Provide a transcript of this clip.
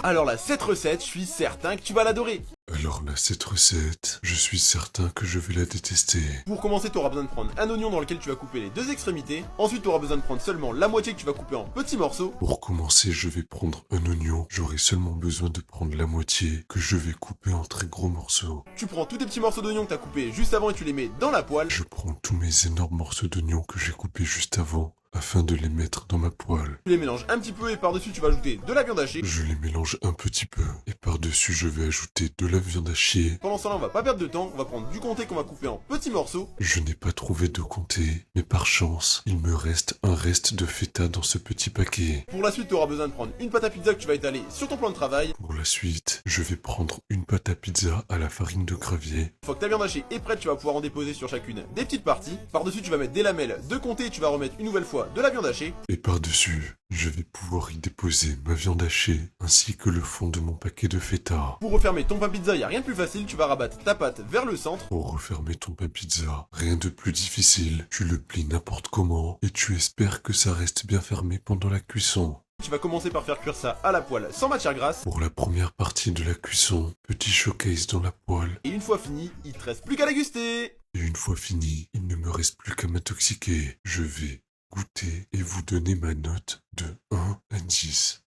Alors là, cette recette, je suis certain que tu vas l'adorer. Alors là, cette recette, je suis certain que je vais la détester. Pour commencer, tu auras besoin de prendre un oignon dans lequel tu vas couper les deux extrémités. Ensuite, tu auras besoin de prendre seulement la moitié que tu vas couper en petits morceaux. Pour commencer, je vais prendre un oignon. J'aurai seulement besoin de prendre la moitié que je vais couper en très gros morceaux. Tu prends tous tes petits morceaux d'oignon que tu as coupés juste avant et tu les mets dans la poêle. Je prends tous mes énormes morceaux d'oignon que j'ai coupés juste avant afin de les mettre dans ma poêle. Tu les mélanges un petit peu et par-dessus, tu vas ajouter de la viande hachée. Je les mélange un petit peu et par-dessus, je vais ajouter de la viande hachée. Pendant ce temps-là, on va pas perdre de temps. On va prendre du comté qu'on va couper en petits morceaux. Je n'ai pas trouvé de comté, mais par chance, il me reste un reste de feta dans ce petit paquet. Pour la suite, tu auras besoin de prendre une pâte à pizza que tu vas étaler sur ton plan de travail. Pour la suite, je vais prendre une pâte à pizza à la farine de gravier. Une fois que ta viande hachée est prête, tu vas pouvoir en déposer sur chacune des petites parties. Par-dessus, tu vas mettre des lamelles de comté et tu vas remettre une nouvelle fois de la viande hachée. Et par-dessus, je vais pouvoir y déposer ma viande hachée ainsi que le fond de mon paquet de feta. Pour refermer ton pain pizza, y a rien de plus facile, tu vas rabattre ta pâte vers le centre. Pour refermer ton pain pizza, rien de plus difficile. Tu le plies n'importe comment et tu espères que ça reste bien fermé pendant la cuisson. Tu vas commencer par faire cuire ça à la poêle sans matière grasse. Pour la première partie de la cuisson, petit showcase dans la poêle. Et une fois fini, il te reste plus qu'à déguster. Et une fois fini, il ne me reste plus qu'à m'intoxiquer. Je vais goûter et vous donner ma note de 1 à 10.